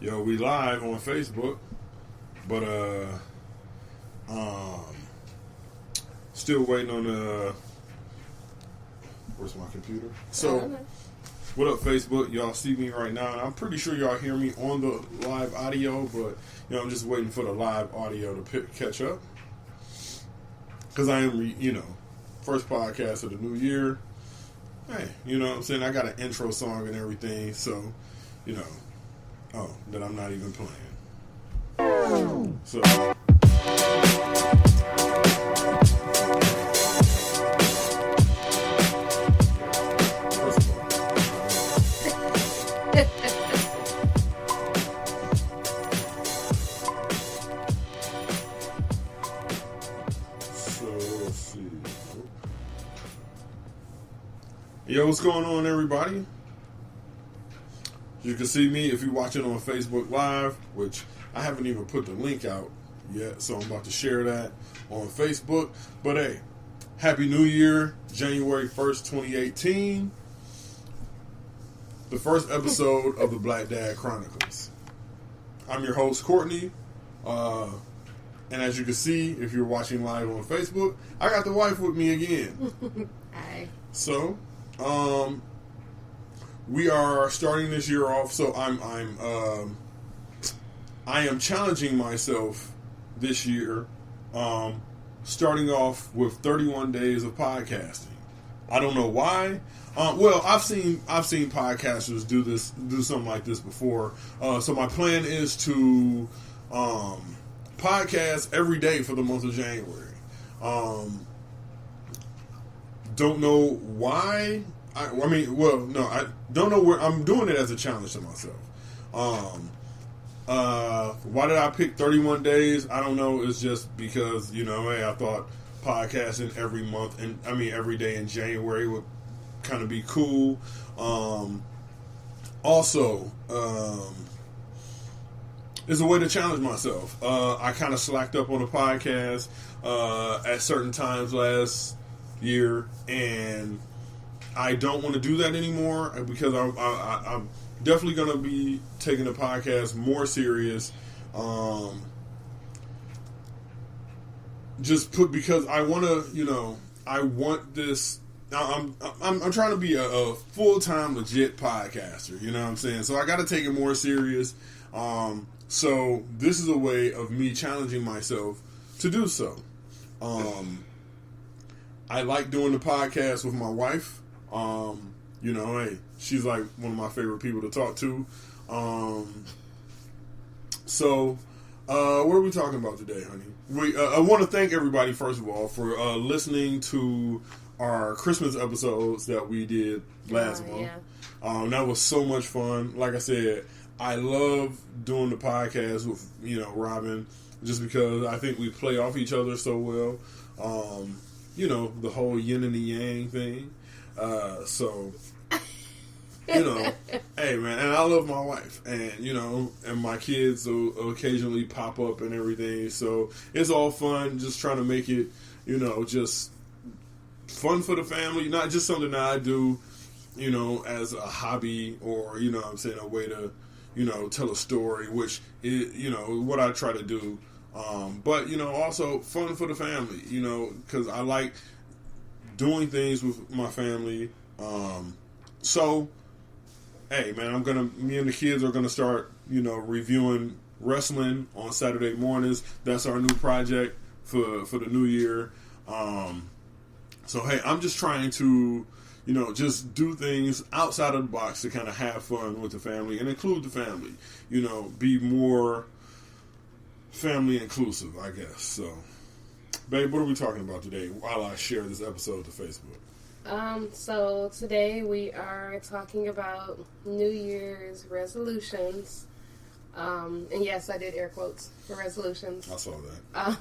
Yo, we live on Facebook, but still waiting on the. Where's my computer? So, what up, Facebook? Y'all see me right now, and I'm pretty sure y'all hear me on the live audio, but I'm just waiting for the live audio to catch up because I am, first podcast of the new year. Hey, you know what I'm saying? I got an intro song and everything, so that I'm not even playing. So. Yo, what's going on, everybody? You can see me if you're watching on Facebook Live, which I haven't even put the link out yet, so I'm about to share that on Facebook. But hey, Happy New Year, January 1st, 2018. The first episode of the Black Dad Chronicles. I'm your host, Courtney. And as you can see, if you're watching live on Facebook, I got the wife with me again. Hi. So, we are starting this year off. So I am challenging myself this year, starting off with 31 days of podcasting. I don't know why. Well, I've seen podcasters do something like this before. So my plan is to podcast every day for the month of January. Don't know why. I don't know where I'm doing it as a challenge to myself. Why did I pick 31 days? I don't know. It's just because, hey, I thought podcasting every month every day in January would kind of be cool. Also, it's a way to challenge myself. I kind of slacked up on the podcast at certain times last year, and I don't want to do that anymore because I'm definitely going to be taking the podcast more serious. Because I want to, I want this. I'm trying to be a full-time legit podcaster. You know what I'm saying? So I got to take it more serious. So this is a way of me challenging myself to do so. I like doing the podcast with my wife. Hey, she's like one of my favorite people to talk to. So, what are we talking about today, honey? I want to thank everybody, first of all, for listening to our Christmas episodes that we did last month. Yeah. That was so much fun. Like I said, I love doing the podcast with, Robin, just because I think we play off each other so well. The whole yin and the yang thing. Hey man, and I love my wife, and and my kids will occasionally pop up and everything. So it's all fun, just trying to make it, just fun for the family, not just something that I do, as a hobby or, a way to, tell a story, which is, what I try to do. But, also fun for the family, because I like doing things with my family. So, hey, man, me and the kids are going to start, reviewing wrestling on Saturday mornings. That's our new project for the new year. So, hey, I'm just trying to, just do things outside of the box to kind of have fun with the family and include the family, be more family inclusive, I guess. So, babe, what are we talking about today while I share this episode to Facebook? So today we are talking about New Year's resolutions. And yes, I did air quotes for resolutions. I saw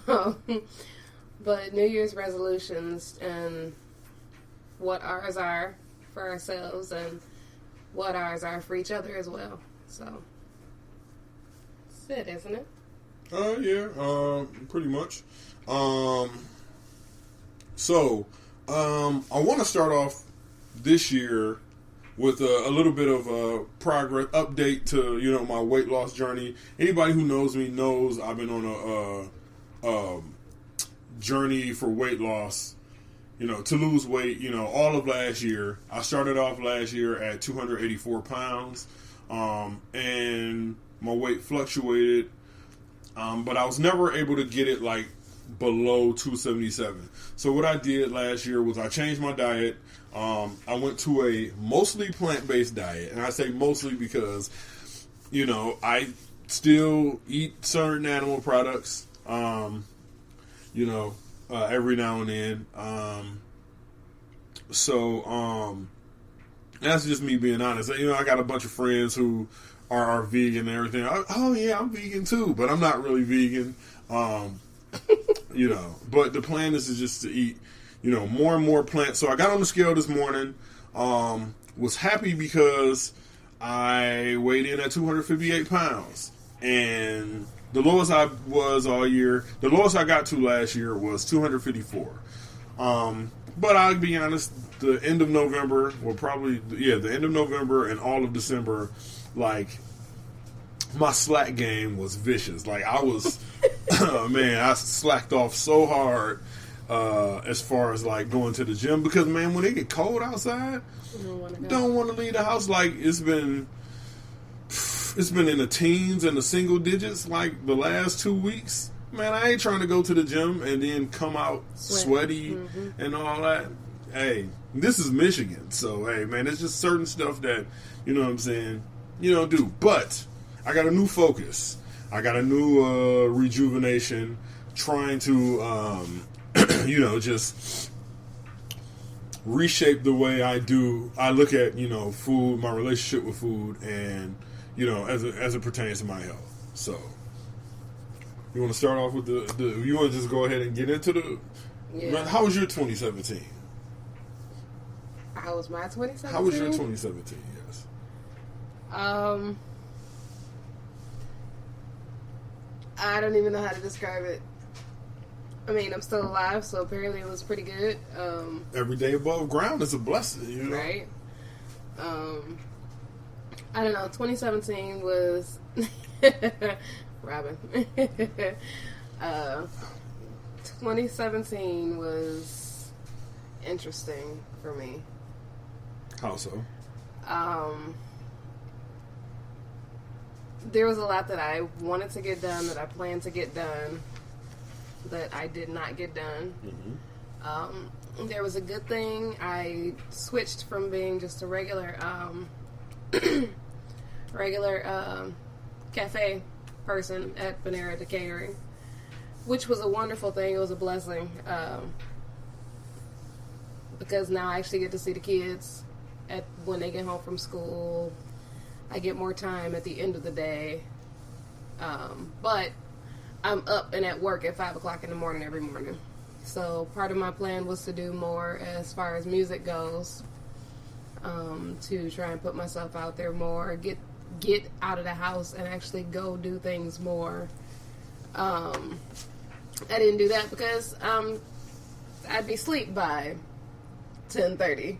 that. But New Year's resolutions and what ours are for ourselves and what ours are for each other as well. So, that's it, isn't it? Yeah, pretty much. I want to start off this year with a little bit of a progress update to, you know, my weight loss journey. Anybody who knows me knows I've been on a journey for weight loss, you know, to lose weight, you know, all of last year. I started off last year at 284 pounds, and my weight fluctuated, but I was never able to get it like below 277. So what I did last year was I changed my diet. I went to a mostly plant-based diet, and I say mostly because, you know, I still eat certain animal products, you know, every now and then. So that's just me being honest. You know, I got a bunch of friends who are vegan and everything. Oh yeah, I'm vegan too, but I'm not really vegan. You know, but the plan is just to eat, you know, more and more plants. So I got on the scale this morning. Was happy because I weighed in at 258 pounds, and the lowest I was all year, the lowest I got to last year was 254. But I'll be honest, the end of November, well, probably, the end of November and all of December, like, my slack game was vicious. Like, I was, man, I slacked off so hard as far as, like, going to the gym. Because, man, when it get cold outside, don't want to leave the house. Like, it's been in the teens and the single digits, like, the last 2 weeks. Man, I ain't trying to go to the gym and then come out sweaty and all that. Hey, this is Michigan. So, hey, man, it's just certain stuff that, you know what I'm saying, you don't do. But I got a new focus. I got a new rejuvenation, trying to, you know, just reshape the way I look at, you know, food, my relationship with food, and, you know, as it pertains to my health. So, you want to start off with you want to just go ahead and get into the... Yeah. How was your 2017? How was my 2017? How was your 2017, yes. I don't even know how to describe it. I mean, I'm still alive, so apparently it was pretty good. Every day above ground is a blessing, you know? Right. I don't know, 2017 was... Robin. 2017 was interesting for me. How so? There was a lot that I wanted to get done, that I planned to get done, that I did not get done. Mm-hmm. There was a good thing. I switched from being just a regular cafe person at Panera to catering, which was a wonderful thing. It was a blessing, because now I actually get to see the kids when they get home from school. I get more time at the end of the day, but I'm up and at work at 5 o'clock in the morning every morning. So part of my plan was to do more as far as music goes, to try and put myself out there more, get out of the house and actually go do things more. I didn't do that because I'd be asleep by 10:30.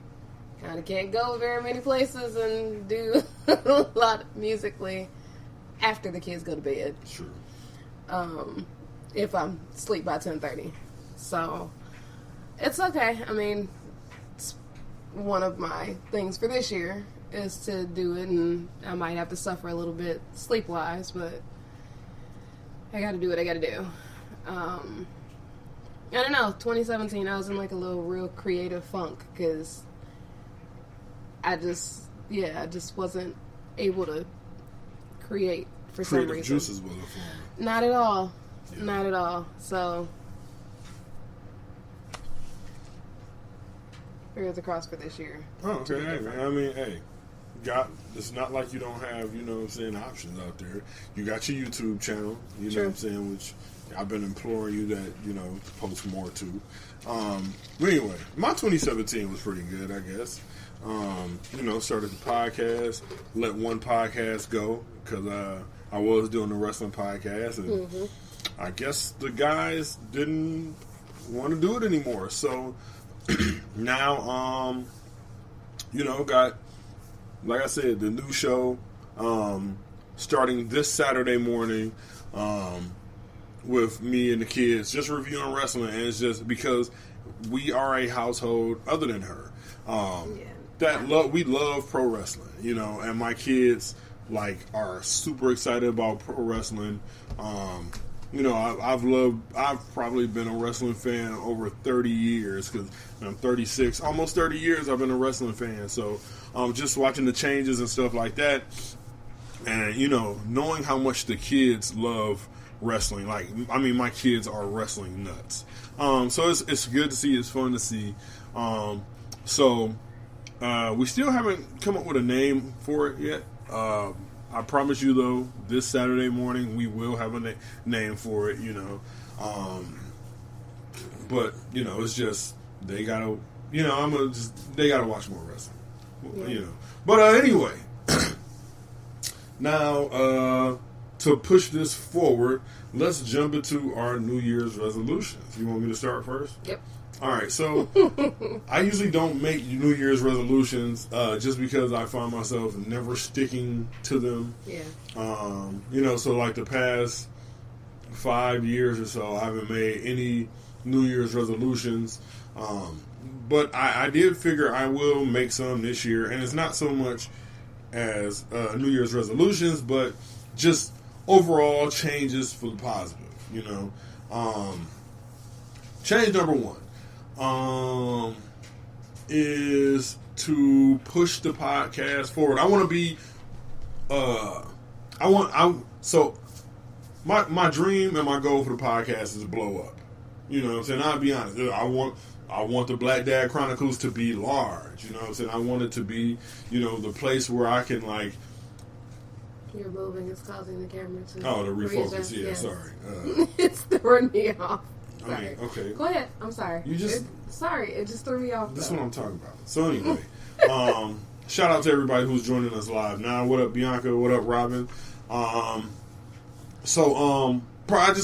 Kind of can't go very many places and do a lot musically after the kids go to bed. Sure. If I'm asleep by 10:30. So it's okay. I mean, it's one of my things for this year is to do it, and I might have to suffer a little bit sleep-wise, but I gotta do what I gotta do. I don't know, 2017, I was in like a little real creative funk, because I just wasn't able to create for some reason. Juices wasn't flowing. Not at all. Yeah. Not at all. So, fingers across for this year. Oh, okay. Hey, man. I mean, hey. It's not like you don't have, you know what I'm saying, options out there. You got your YouTube channel, you know what I'm saying, which I've been imploring you that, you know, to post more to. But anyway, my 2017 was pretty good, I guess. You know, started the podcast, let one podcast go, because I was doing the wrestling podcast, and I guess the guys didn't want to do it anymore. So now, you know, got like I said, the new show starting this Saturday morning with me and the kids, just reviewing wrestling, and it's just because we are a household other than her we love pro wrestling, you know, and my kids like are super excited about pro wrestling. You know, I've probably been a wrestling fan over 30 years because I'm 36, almost 30 years I've been a wrestling fan. So just watching the changes and stuff like that, and, you know, knowing how much the kids love wrestling. Like, I mean, my kids are wrestling nuts. So it's good to see. It's fun to see. We still haven't come up with a name for it yet. I promise you, though, this Saturday morning we will have a name for it, you know. But, you know, it's just they gotta, you know, they gotta watch more wrestling, you know. But anyway, now to push this forward, let's jump into our New Year's resolutions. You want me to start first? Yep. All right, so I usually don't make New Year's resolutions just because I find myself never sticking to them. Yeah. You know, so like the past 5 years or so, I haven't made any New Year's resolutions. But I did figure I will make some this year, and it's not so much as New Year's resolutions, but just overall changes for the positive, you know. Change number one is to push the podcast forward. I want to be so my dream and my goal for the podcast is to blow up. You know what I'm saying? I'll be honest. I want the Black Dad Chronicles to be large. You know what I'm saying? I want it to be, you know, the place where I can, like... You're moving. It's causing the camera to... Oh, to refocus. Readjust, Yeah, yes. Sorry. It's throwing me off. Sorry. I mean, okay. Go ahead. I'm sorry. Sorry, it just threw me off. This is what I'm talking about. So anyway, shout out to everybody who's joining us live now. What up, Bianca? What up, Robin? I just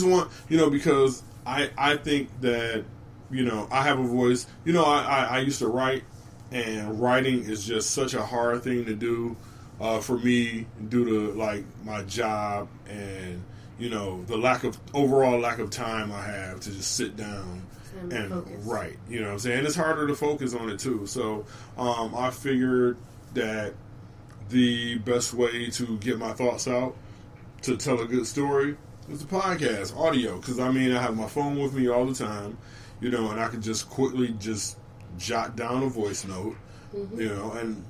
want, you know, because I think that, you know, I have a voice. You know, I used to write, and writing is just such a hard thing to do for me due to, like, my job and, you know, the overall lack of time I have to just sit down and write. You know what I'm saying? It's harder to focus on it too. So I figured that the best way to get my thoughts out, to tell a good story, is the podcast, audio. Because, I mean, I have my phone with me all the time, you know, and I can just quickly just jot down a voice note, you know, and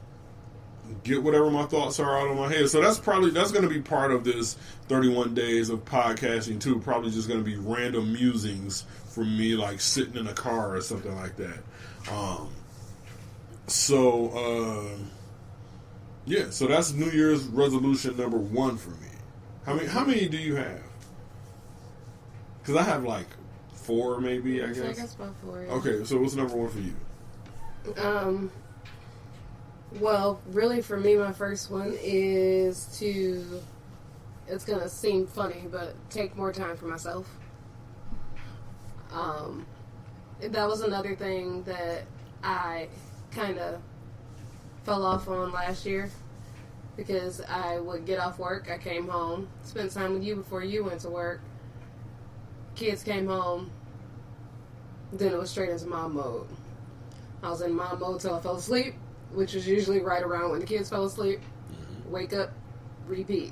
get whatever my thoughts are out of my head. So that's going to be part of this 31 days of podcasting too. Probably just going to be random musings from me, like sitting in a car or something like that. Yeah, so that's New Year's resolution number 1 for me. How many do you have? Because I have like 4 maybe, I guess. I guess about 4, yeah. Okay, so what's number 1 for you? Well, really for me, my first one is to, it's going to seem funny, but take more time for myself. That was another thing that I kind of fell off on last year, because I would get off work, I came home, spent time with you before you went to work, kids came home, then it was straight into mom mode. I was in mom mode till I fell asleep, which was usually right around when the kids fell asleep. Wake up, repeat.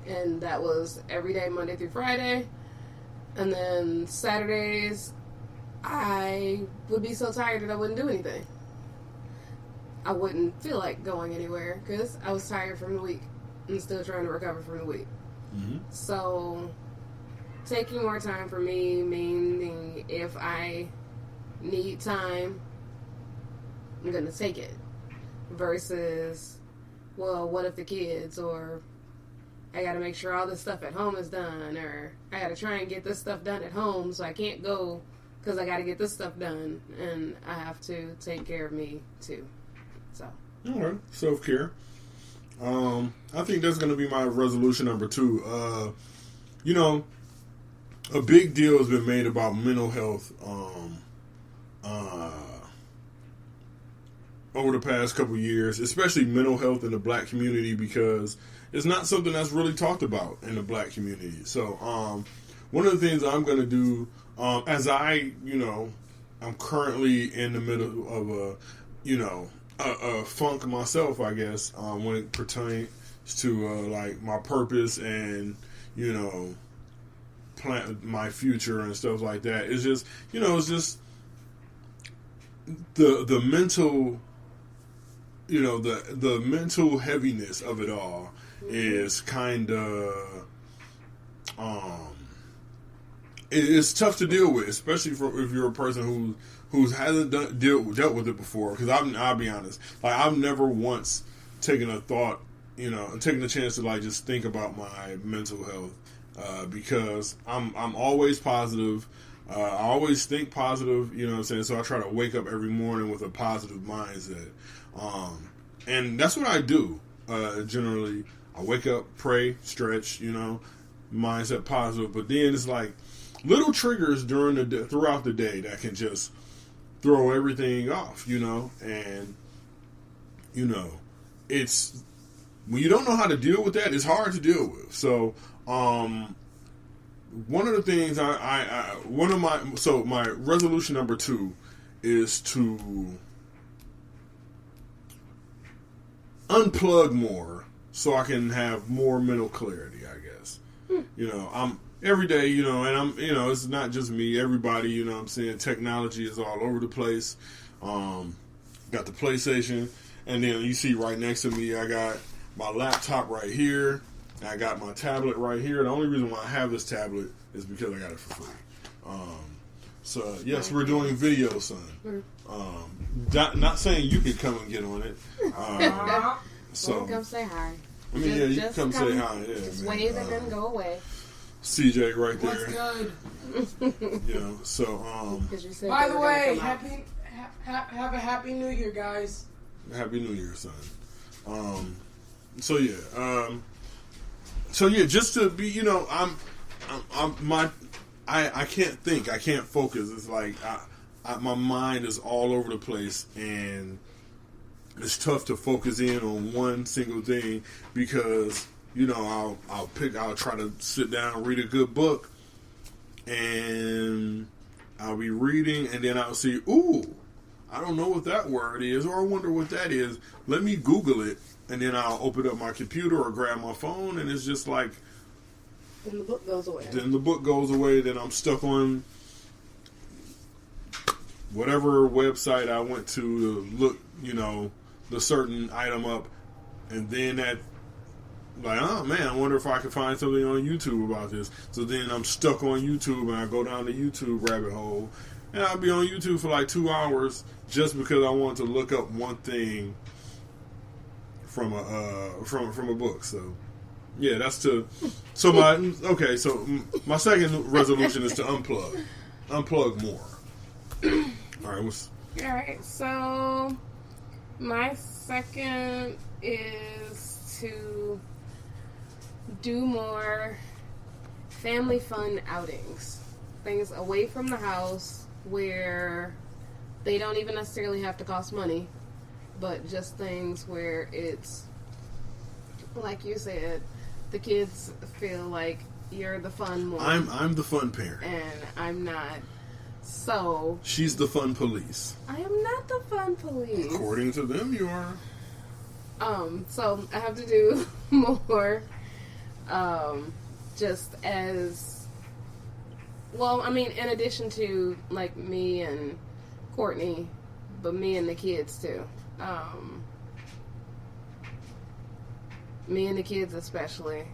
And that was every day, Monday through Friday. And then Saturdays, I would be so tired that I wouldn't do anything. I wouldn't feel like going anywhere because I was tired from the week and still trying to recover from the week. So taking more time for me, meaning if I need time, I'm going to take it. Versus, well, what if the kids, or I got to make sure all this stuff at home is done, or I got to try and get this stuff done at home, so I can't go because I got to get this stuff done, and I have to take care of me too. So. All right, self-care. I think that's going to be my resolution number 2. You know, a big deal has been made about mental health over the past couple years, especially mental health in the black community, because it's not something that's really talked about in the black community. So, one of the things I'm going to do, as I'm currently in the middle of a funk myself, I guess, when it pertains to like my purpose and plan my future and stuff like that. It's just it's just the mental the mental heaviness of it all is kind of it's tough to deal with, especially if you're a person who hasn't dealt with it before. Because I'll be honest, like I've never once taken a thought, taking a chance to like just think about my mental health, because I'm always positive. I always think positive, you know what I'm saying? So I try to wake up every morning with a positive mindset. And that's what I do. Generally, I wake up, pray, stretch, mindset positive. But then it's like little triggers throughout the day that can just throw everything off, and it's when you don't know how to deal with that, it's hard to deal with. So, one of the things my resolution number 2 is to unplug more so I can have more mental clarity, I guess. I'm every day, and I'm, it's not just me, everybody, I'm saying, technology is all over the place. Got the PlayStation, and then you see right next to me, I got my laptop right here. I got my tablet right here. The only reason why I have this tablet is because I got it for free. So yes, we're doing video, son. Not saying you could come and get on it. So come say hi. I mean, you can come say hi. Yeah, just wave and then go away. CJ right there. What's good? So by the way, have a happy New Year, guys. Happy New Year, son. So yeah, just to be, I can't think, I can't focus. It's like my mind is all over the place, and it's tough to focus in on one single thing because I'll try to sit down, read a good book, and I'll be reading, and then I'll see, ooh, I don't know what that word is, or I wonder what that is. Let me Google it. And then I'll open up my computer or grab my phone, and it's just like... Then the book goes away. Then I'm stuck on whatever website I went to look, the certain item up. And then oh man, I wonder if I could find something on YouTube about this. So then I'm stuck on YouTube, and I go down the YouTube rabbit hole. And I'll be on YouTube for like 2 hours just because I want to look up one thing from a book. So yeah, that's my second resolution is to unplug more. All right, so my second is to do more family fun outings, things away from the house where they don't even necessarily have to cost money, but just things where it's, like you said, the kids feel like you're the fun one. I'm the fun parent. And I'm not. So... She's the fun police. I am not the fun police. According to them, you are. So I have to do more, just as... Well, I mean, in addition to, like, me and Courtney, but me and the kids, too. Me and the kids especially,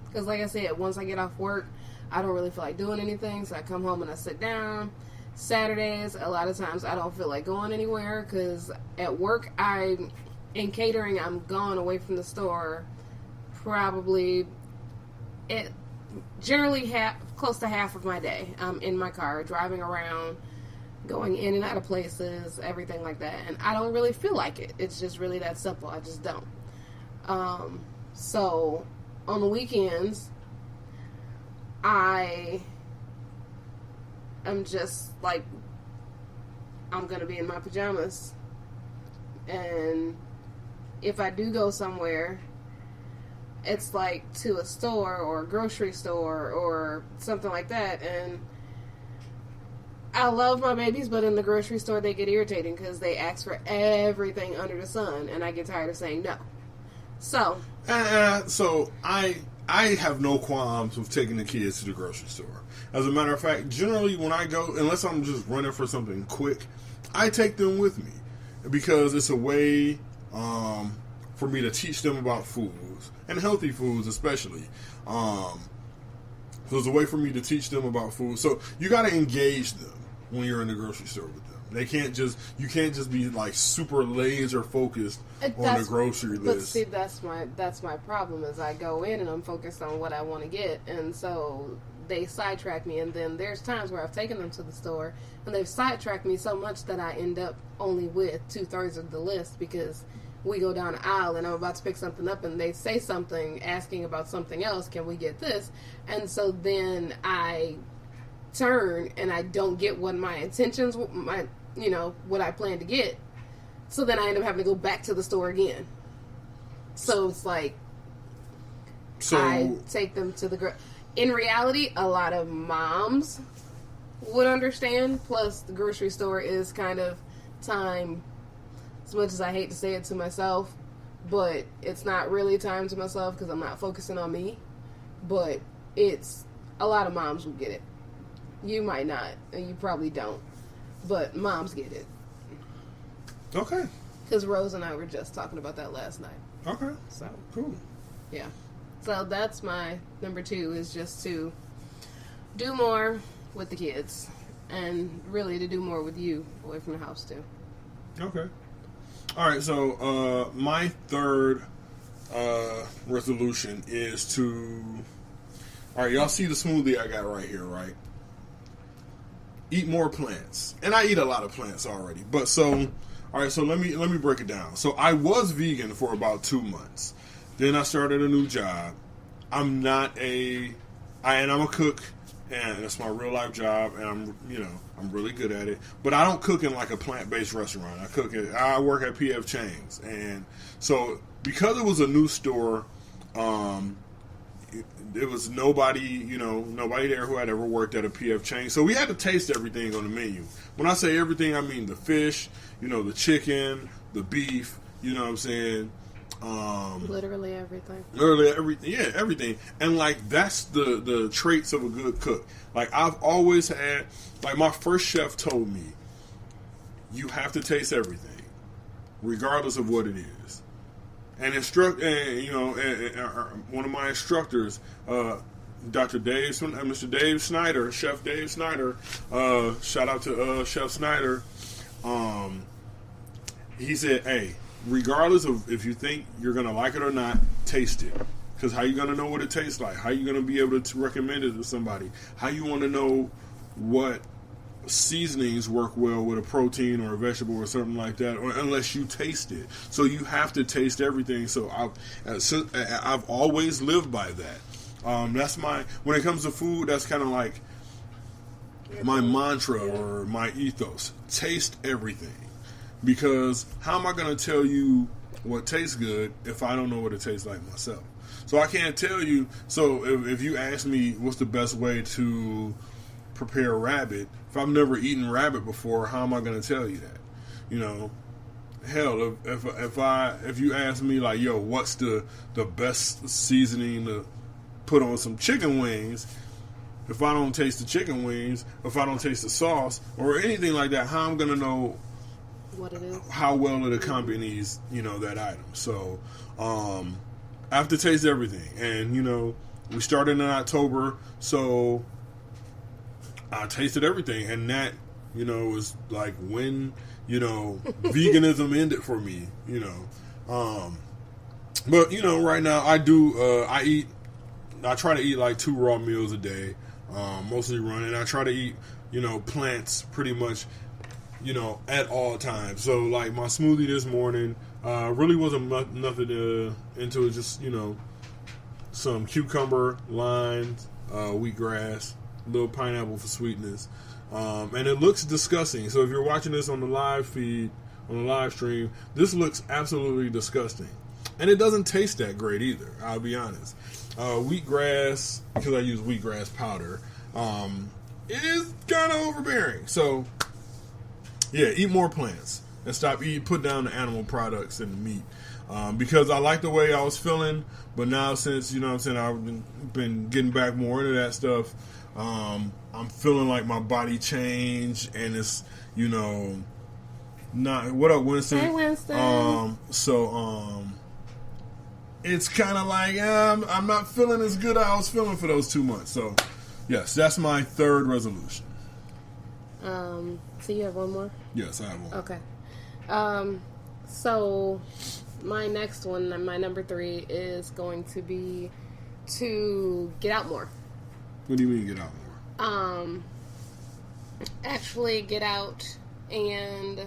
because like I said, once I get off work, I don't really feel like doing anything, so I come home and I sit down. Saturdays, a lot of times I don't feel like going anywhere, because at work, in catering, I'm gone away from the store probably generally close to half of my day. I'm in my car, driving around, going in and out of places, everything like that. And I don't really feel like it. It's just really that simple. I just don't. So on the weekends, I am just like, I'm going to be in my pajamas And if I do go somewhere, it's like to a store or a grocery store or something like that. And I love my babies, but in the grocery store they get irritating because they ask for everything under the sun, and I get tired of saying no. So I have no qualms with taking the kids to the grocery store. As a matter of fact, generally when I go, unless I'm just running for something quick, I take them with me because it's a way for me to teach them about foods and healthy foods, especially. So it's a way for me to teach them about food. So you got to engage them when you're in the grocery store with them. You can't just be like super laser focused on the grocery list. But see, that's my problem is I go in and I'm focused on what I want to get, and so they sidetrack me. And then there's times where I've taken them to the store and they've sidetracked me so much that I end up only with 2/3 of the list because we go down the aisle and I'm about to pick something up and they say something asking about something else. Can we get this? And so then I turn and I don't get what my intentions, what I plan to get. So then I end up having to go back to the store again. So it's like, I take them to in reality, a lot of moms would understand. Plus, the grocery store is kind of time, as much as I hate to say it to myself, but it's not really time to myself because I'm not focusing on me. But it's, a lot of moms will get it. You might not, and you probably don't, but moms get it. Okay. Because Rose and I were just talking about that last night. Okay. So cool. Yeah. So that's my number 2, is just to do more with the kids, and really to do more with you away from the house too. Okay. All right. So my third resolution is to. All right, y'all see the smoothie I got right here, right? Eat more plants, and I eat a lot of plants already. But so, all right, so let me break it down. So I was vegan for about 2 months. Then I started a new job. I'm a cook, and that's my real life job, and I'm really good at it. But I don't cook in like a plant-based restaurant. I work at PF Chang's, and so because it was a new store, there was nobody there who had ever worked at a PF Chang's. So we had to taste everything on the menu. When I say everything, I mean the fish, the chicken, the beef, you know what I'm saying? Literally everything. Everything. And like that's the traits of a good cook. Like I've always had, like my first chef told me, you have to taste everything, regardless of what it is. And one of my instructors, Mr. Dave Snyder, Chef Dave Snyder, shout out to Chef Snyder. He said, "Hey, regardless of if you think you're gonna like it or not, taste it. Because how you gonna know what it tastes like? How you gonna be able to recommend it to somebody? How you want to know what seasonings work well with a protein or a vegetable or something like that, or unless you taste it. So you have to taste everything. So I've always lived by that. That's when it comes to food, that's kind of like my mantra or my ethos. Taste everything. Because how am I going to tell you what tastes good if I don't know what it tastes like myself? So I can't tell you. So if you ask me what's the best way to prepare rabbit, if I've never eaten rabbit before, how am I going to tell you that? Hell, if you ask me like, yo, what's the best seasoning to put on some chicken wings? If I don't taste the chicken wings, if I don't taste the sauce or anything like that, how I'm going to know what it is, how well it accompanies, that item. So, I have to taste everything. And, we started in October, so I tasted everything. And that, was like when, veganism ended for me, But, right now I try to eat like 2 raw meals a day, mostly running. I try to eat, plants pretty much, at all times. So like my smoothie this morning, really wasn't nothing into it. Just, some cucumber, limes, wheatgrass, a little pineapple for sweetness. And it looks disgusting. So if you're watching this on the live feed on the live stream, this looks absolutely disgusting. And it doesn't taste that great either, I'll be honest. Wheatgrass, because I use wheatgrass powder, it is kind of overbearing. So, yeah, eat more plants and put down the animal products and the meat. Because I like the way I was feeling, but now since, you know what I'm saying, I've been getting back more into that stuff, I'm feeling like my body changed, and it's, you know, not, what up, Winston? Hey, Winston. It's kind of like, I'm not feeling as good as I was feeling for those 2 months. So, yes, that's my third resolution. So you have one more? Yes, I have one. Okay. So my next one, my number 3, is going to be to get out more. What do you mean get out more? Actually get out, and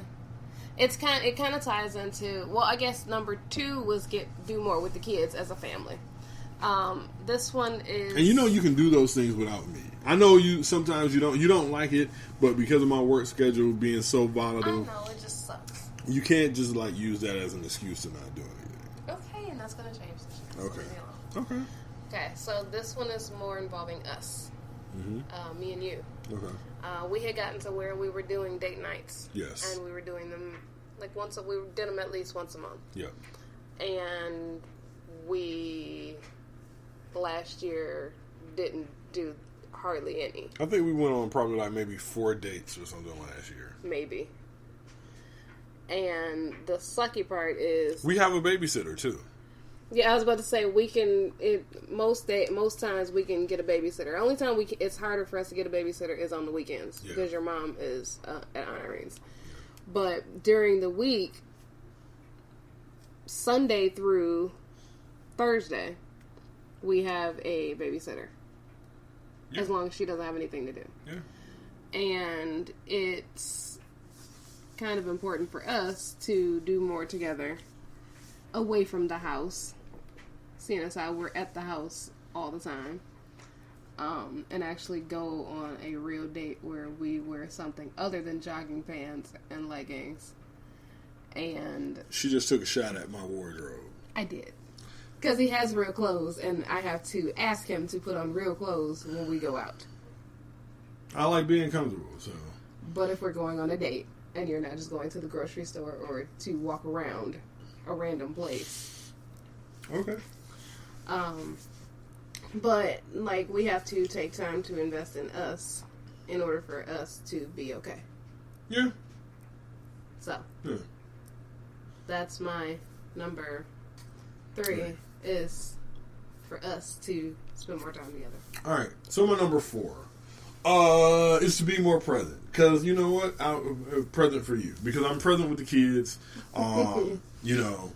it kind of ties into, well, I guess number 2 was do more with the kids as a family. This one is, and you know you can do those things without me. I know sometimes you don't like it, but because of my work schedule being so volatile, I know it just sucks. You can't just like use that as an excuse to not do anything. Okay, and that's gonna change this year. Okay. Okay, so this one is more involving us, me and you. Okay. We had gotten to where we were doing date nights. Yes. And we were doing them we did them at least once a month. Yeah. And we last year didn't do hardly any. I think we went on probably like maybe 4 dates or something last year. Maybe. And the sucky part is we have a babysitter too. Yeah, I was about to say most times we can get a babysitter. Only time it's harder for us to get a babysitter is on the weekends because your mom is at Irene's. But during the week, Sunday through Thursday, we have a babysitter. Yeah. As long as she doesn't have anything to do. Yeah. And it's kind of important for us to do more together away from the house, seeing as how we're at the house all the time, and actually go on a real date where we wear something other than jogging pants and leggings. And she just took a shot at my wardrobe. I did. Because he has real clothes, and I have to ask him to put on real clothes when we go out. I like being comfortable, so. But if we're going on a date, and you're not just going to the grocery store or to walk around a random place. Okay. But, like, we have to take time to invest in us in order for us to be okay. Yeah. So. Yeah. That's my number 3 is for us to spend more time together. All right. So my number 4 is to be more present. Because, you know what? I'm present for you. Because I'm present with the kids. You know,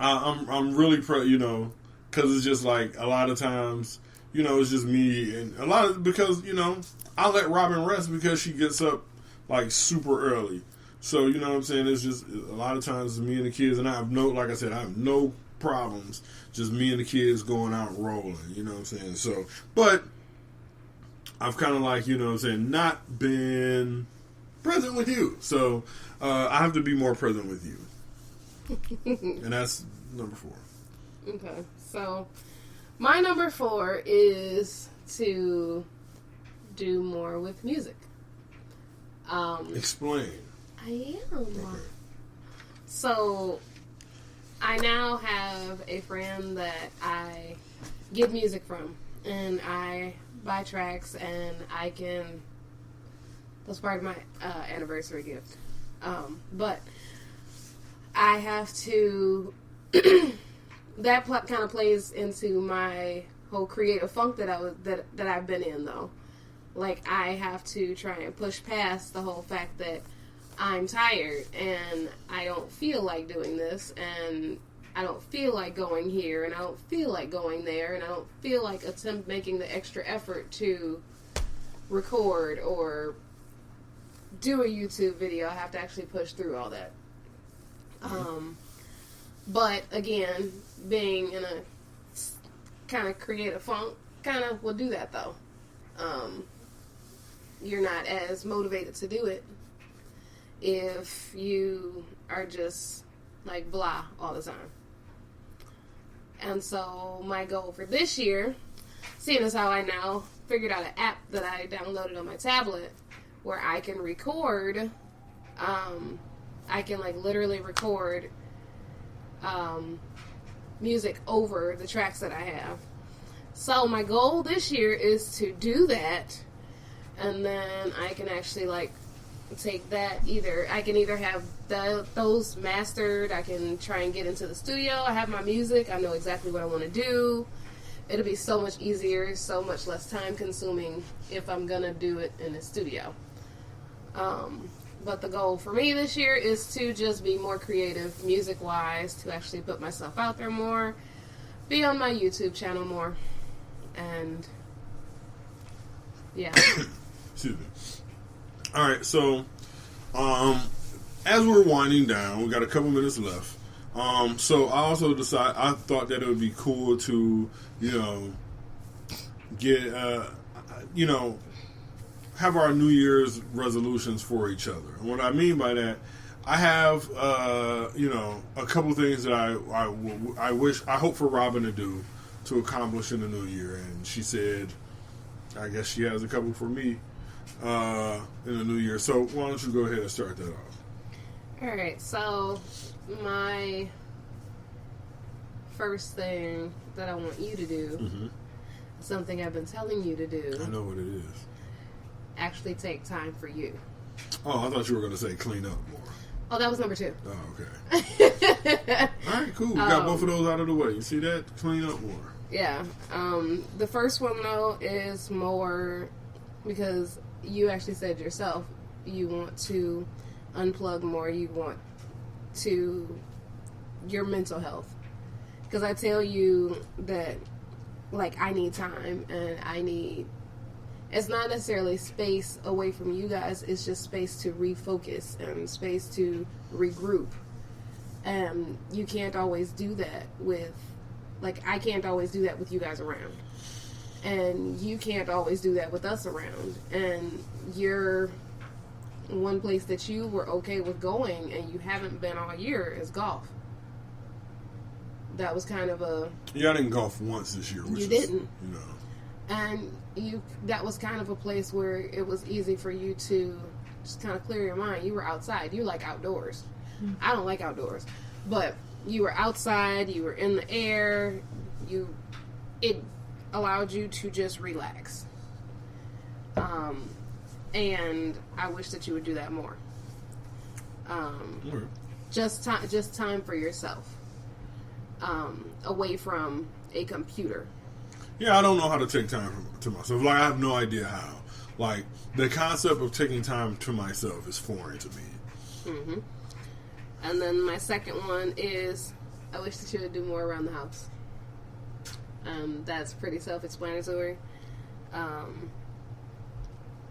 I'm really you know, because it's just like a lot of times, you know, it's just me and because, you know, I let Robin rest because she gets up like super early. So, you know what I'm saying? It's just a lot of times it's me and the kids, and I have no problems, just me and the kids going out rolling, you know what I'm saying? So, but I've kind of like, you know what I'm saying, not been present with you. So, I have to be more present with you. And that's number 4. Okay, so my number 4 is to do more with music. Explain. I am. Okay. So I now have a friend that I get music from, and I buy tracks, and that's part of my anniversary gift. But I have to, that kind of plays into my whole creative funk that I've been in, though. Like, I have to try and push past the whole fact that I'm tired and I don't feel like doing this, and I don't feel like going here, and I don't feel like going there, and I don't feel like making the extra effort to record or do a YouTube video. I have to actually push through all that. But again, being in a kind of creative funk kind of will do that, though. You're not as motivated to do it if you are just like blah all the time. And so my goal for this year, seeing as how I now figured out an app that I downloaded on my tablet where I can record, I can like literally record music over the tracks that I have. So my goal this year is to do that, and then I can actually like take that I can either have those mastered, I can try and get into the studio, I have my music, I know exactly what I want to do. It'll be so much easier, so much less time consuming if I'm gonna do it in the studio. But the goal for me this year is to just be more creative music wise, to actually put myself out there more, be on my YouTube channel more, and yeah. Excuse me. All right, so as we're winding down, we got a couple minutes left. So I also I thought that it would be cool to, get, have our New Year's resolutions for each other. And what I mean by that, I have, a couple things that I hope for Robin to do to accomplish in the new year. And she said, I guess she has a couple for me in the new year. So why don't you go ahead and start that off? All right. So my first thing that I want you to do, something I've been telling you to do. I know what it is. Actually take time for you. Oh, I thought you were going to say clean up more. Oh, that was number 2. Oh, okay. All right, cool. We got both of those out of the way. You see that? Clean up more. Yeah. The first one, though, is more because you actually said yourself you want to unplug more. You want to your mental health. Because I tell you that, like, I need time and I need... It's not necessarily space away from you guys. It's just space to refocus and space to regroup. And you can't always do that with... Like, I can't always do that with you guys around. And you can't always do that with us around. And you're... One place that you were okay with going and you haven't been all year is golf. That was kind of a... Yeah, I didn't golf once this year. You didn't. And that was kind of a place where it was easy for you to just kind of clear your mind. You were outside. You like outdoors. I don't like outdoors. But you were outside. You were in the air. It allowed you to just relax. And I wish that you would do that more. Just time for yourself. Away from a computer. Yeah, I don't know how to take time to myself. Like, I have no idea how. Like, the concept of taking time to myself is foreign to me. Mm-hmm. And then my second one is, I wish that you would do more around the house. That's pretty self-explanatory. You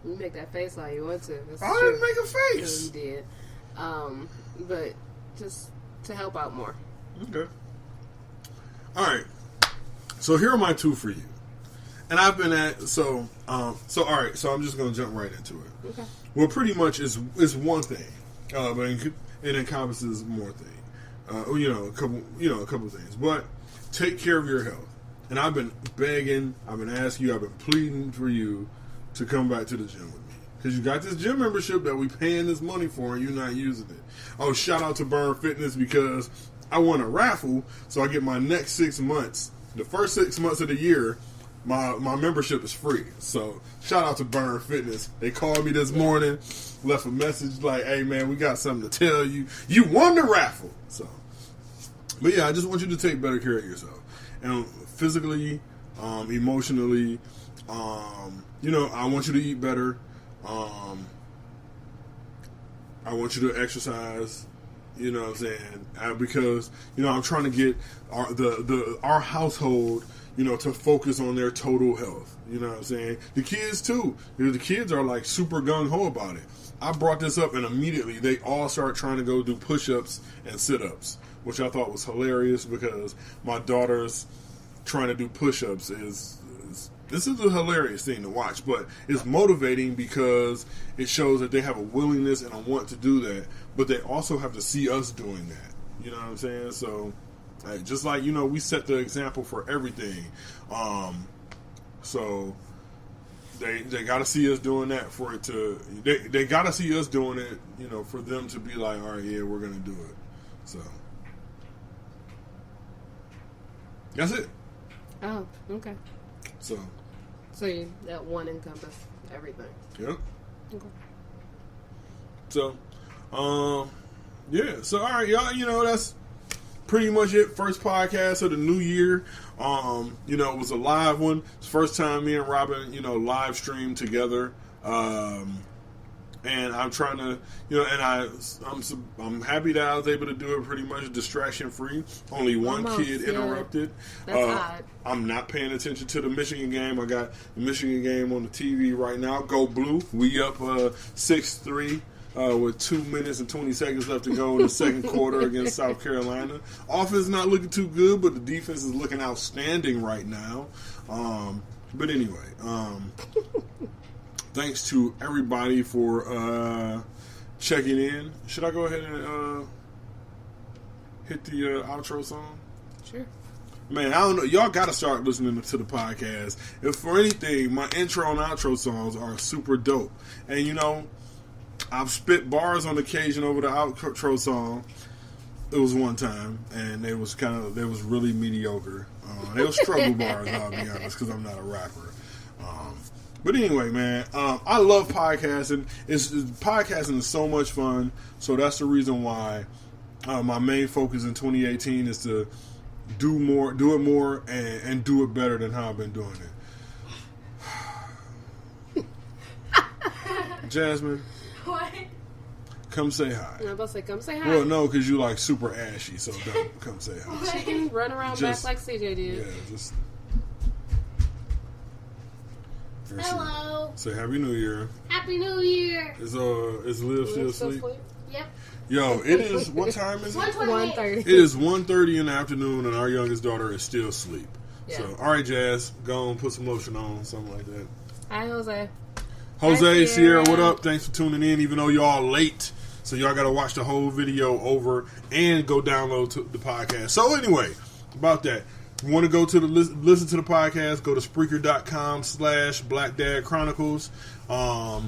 make that face all you want to. I didn't make a face. You did. But just to help out more. Okay. All right. So here are my 2 for you. And I've been at, all right, so I'm just going to jump right into it. Okay. Well, pretty much is one thing, but it encompasses more things. A couple things. But take care of your health. And I've been begging, I've been asking you, I've been pleading for you to come back to the gym with me. Because you got this gym membership that we paying this money for and you're not using it. Oh, shout out to Burn Fitness because I won a raffle, so I get my next 6 months. The first 6 months of the year, my membership is free. So, shout out to Burn Fitness. They called me this morning, left a message like, hey, man, we got something to tell you. You won the raffle. So, but yeah, I just want you to take better care of yourself. And physically, emotionally, I want you to eat better. I want you to exercise. You know what I'm saying? Because, I'm trying to get our household, to focus on their total health. You know what I'm saying? The kids, too. The kids are, like, super gung-ho about it. I brought this up, and immediately they all start trying to go do push-ups and sit-ups, which I thought was hilarious because my daughter's trying to do push-ups is this is a hilarious thing to watch, but it's motivating because it shows that they have a willingness and a want to do that, but they also have to see us doing that. You know what I'm saying? So, just like, we set the example for everything. So they got to see us doing that for it to. They got to see us doing it. For them to be like, all right, yeah, we're gonna do it. So that's it. Oh, okay. So that one encompass everything. Yep. Okay. So, yeah. So, all right, y'all. That's pretty much it. First podcast of the new year. It was a live one. It's the first time me and Robin, live stream together. And I'm trying to, I'm happy that I was able to do it pretty much distraction free. Only one kid interrupted. That's odd. I'm not paying attention to the Michigan game. I got the Michigan game on the TV right now. Go Blue. We up 6-3 with 2 minutes and 20 seconds left to go in the second quarter against South Carolina. Offense not looking too good, but the defense is looking outstanding right now. But anyway, thanks to everybody for checking in. Should I go ahead and hit the outro song? Sure. Man, I don't know. Y'all got to start listening to the podcast. If for anything, my intro and outro songs are super dope. And, I've spit bars on occasion over the outro song. It was one time, and they was really mediocre. They were struggle bars, I'll be honest, because I'm not a rapper. But anyway, man, I love podcasting. Podcasting is so much fun. So that's the reason why my main focus in 2018 is to do it more, and do it better than how I've been doing it. Jasmine, What? come say hi. I'm about to say, come say hi. Well, no, because you like super ashy, so don't come say hi. She can run around back like CJ did. Yeah, just. Hello. Say Happy New Year. Happy New Year. Is Liv still asleep? Yep. Yo, it is. What time is it? 1:30. It is 1:30 in the afternoon, and our youngest daughter is still asleep. Yeah. So, all right, Jazz, go and put some lotion on, something like that. Hi, Jose. Jose, Hi, Sierra, Sierra. what up? Thanks for tuning in, even though y'all late. So y'all got to watch the whole video over and go download the podcast. So anyway, about that. If you want to go to listen to the podcast, go to Spreaker.com/BlackDadChronicles. I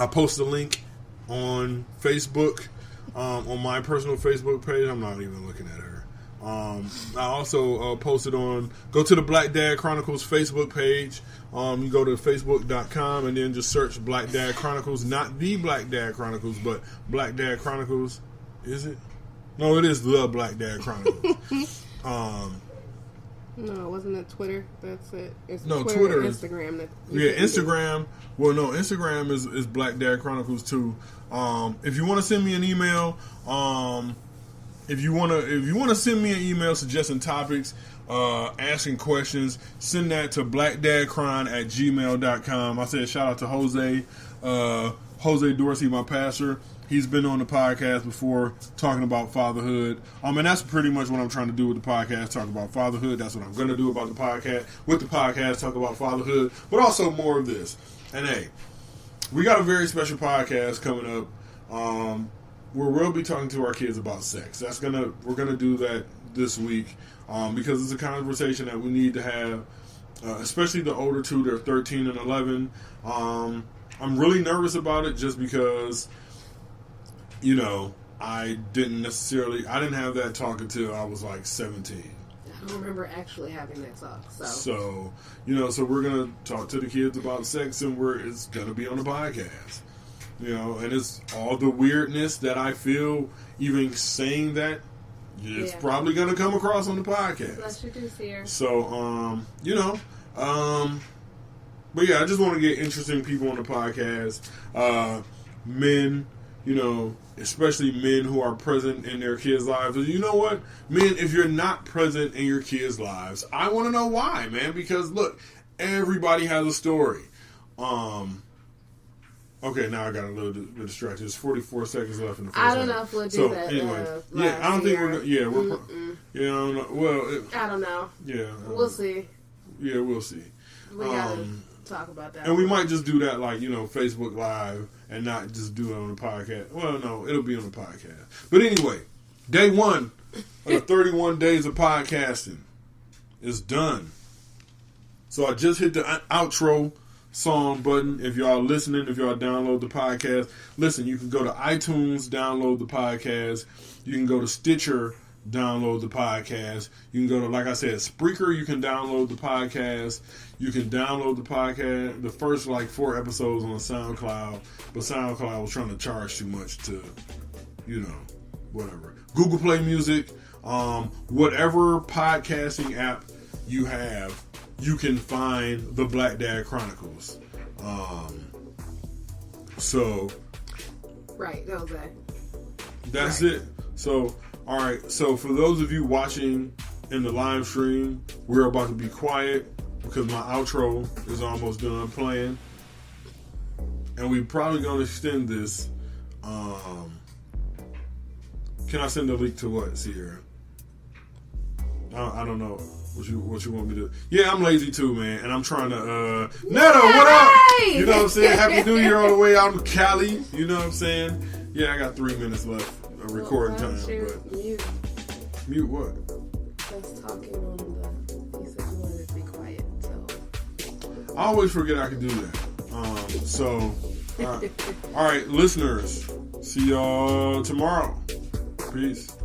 post a link on Facebook, on my personal Facebook page. I'm not even looking at her. I also posted go to the Black Dad Chronicles Facebook page. You go to Facebook.com and then just search Black Dad Chronicles, not the Black Dad Chronicles, but Black Dad Chronicles. Is it? No, it is the Black Dad Chronicles. No, wasn't it Twitter? That's it. It's No, Twitter Twitter and is- Instagram. Instagram. Well, no, Instagram is Black Dad Chronicles too. If you want to send me an email, if you want to send me an email suggesting topics, asking questions, send that to blackdadcron@gmail.com. I said shout out to Jose Dorsey, my pastor. He's been on the podcast before talking about fatherhood. And that's pretty much what I'm trying to do with the podcast, talk about fatherhood. That's what I'm going to do about the podcast. With the podcast, talk about fatherhood, but also more of this. And hey, we got a very special podcast coming up where we'll be talking to our kids about sex. We're gonna do that this week because it's a conversation that we need to have, especially the older two. They're 13 and 11. I'm really nervous about it just because, I didn't have that talk until I was like 17. I don't remember actually having that talk. So we're gonna talk to the kids about sex, and it's gonna be on the podcast. And it's all the weirdness that I feel even saying that. It's probably gonna come across on the podcast. Bless you too, Sierra. So, but yeah, I just want to get interesting people on the podcast. Men, especially men who are present in their kids' lives. You know what? Men, if you're not present in your kids' lives, I want to know why, man. Because look, everybody has a story. Okay, now I got a little bit distracted. There's 44 seconds left in the first I don't half. know if we'll do that. Anyway, live, I don't think Sierra. we're. Yeah, we're. I don't know. Well, I don't know. yeah, We'll see. Yeah, we'll see. We gotta talk about that. And we might just do that, like, Facebook Live, and not just do it on the podcast. Well, no, it'll be on the podcast. But anyway, day 1 of the 31 days of podcasting is done. So I just hit the outro song button. If y'all listening, if y'all download the podcast, listen, you can go to iTunes, download the podcast. You can go to Stitcher, download the podcast. You can go to, like I said, Spreaker. You can download the podcast. You can download the podcast. The first 4 episodes on SoundCloud, but SoundCloud was trying to charge too much to, whatever. Google Play Music, whatever podcasting app you have, you can find the Black Dad Chronicles. Right, that was that. That's right. It. So, all right. So for those of you watching in the live stream, we're about to be quiet because my outro is almost done playing, and we're probably going to extend this. Can I send the link to what, Sierra? I don't know what you want me to. Yeah, I'm lazy too, man, and I'm trying to. Netta, what up? You know what I'm saying? Happy New Year all the way out in Cali. You know what I'm saying? Yeah, I got 3 minutes left of recording time. But mute what? Just talking on the. You said you wanted to be quiet, so. I always forget I can do that. All right, listeners. See y'all tomorrow. Peace.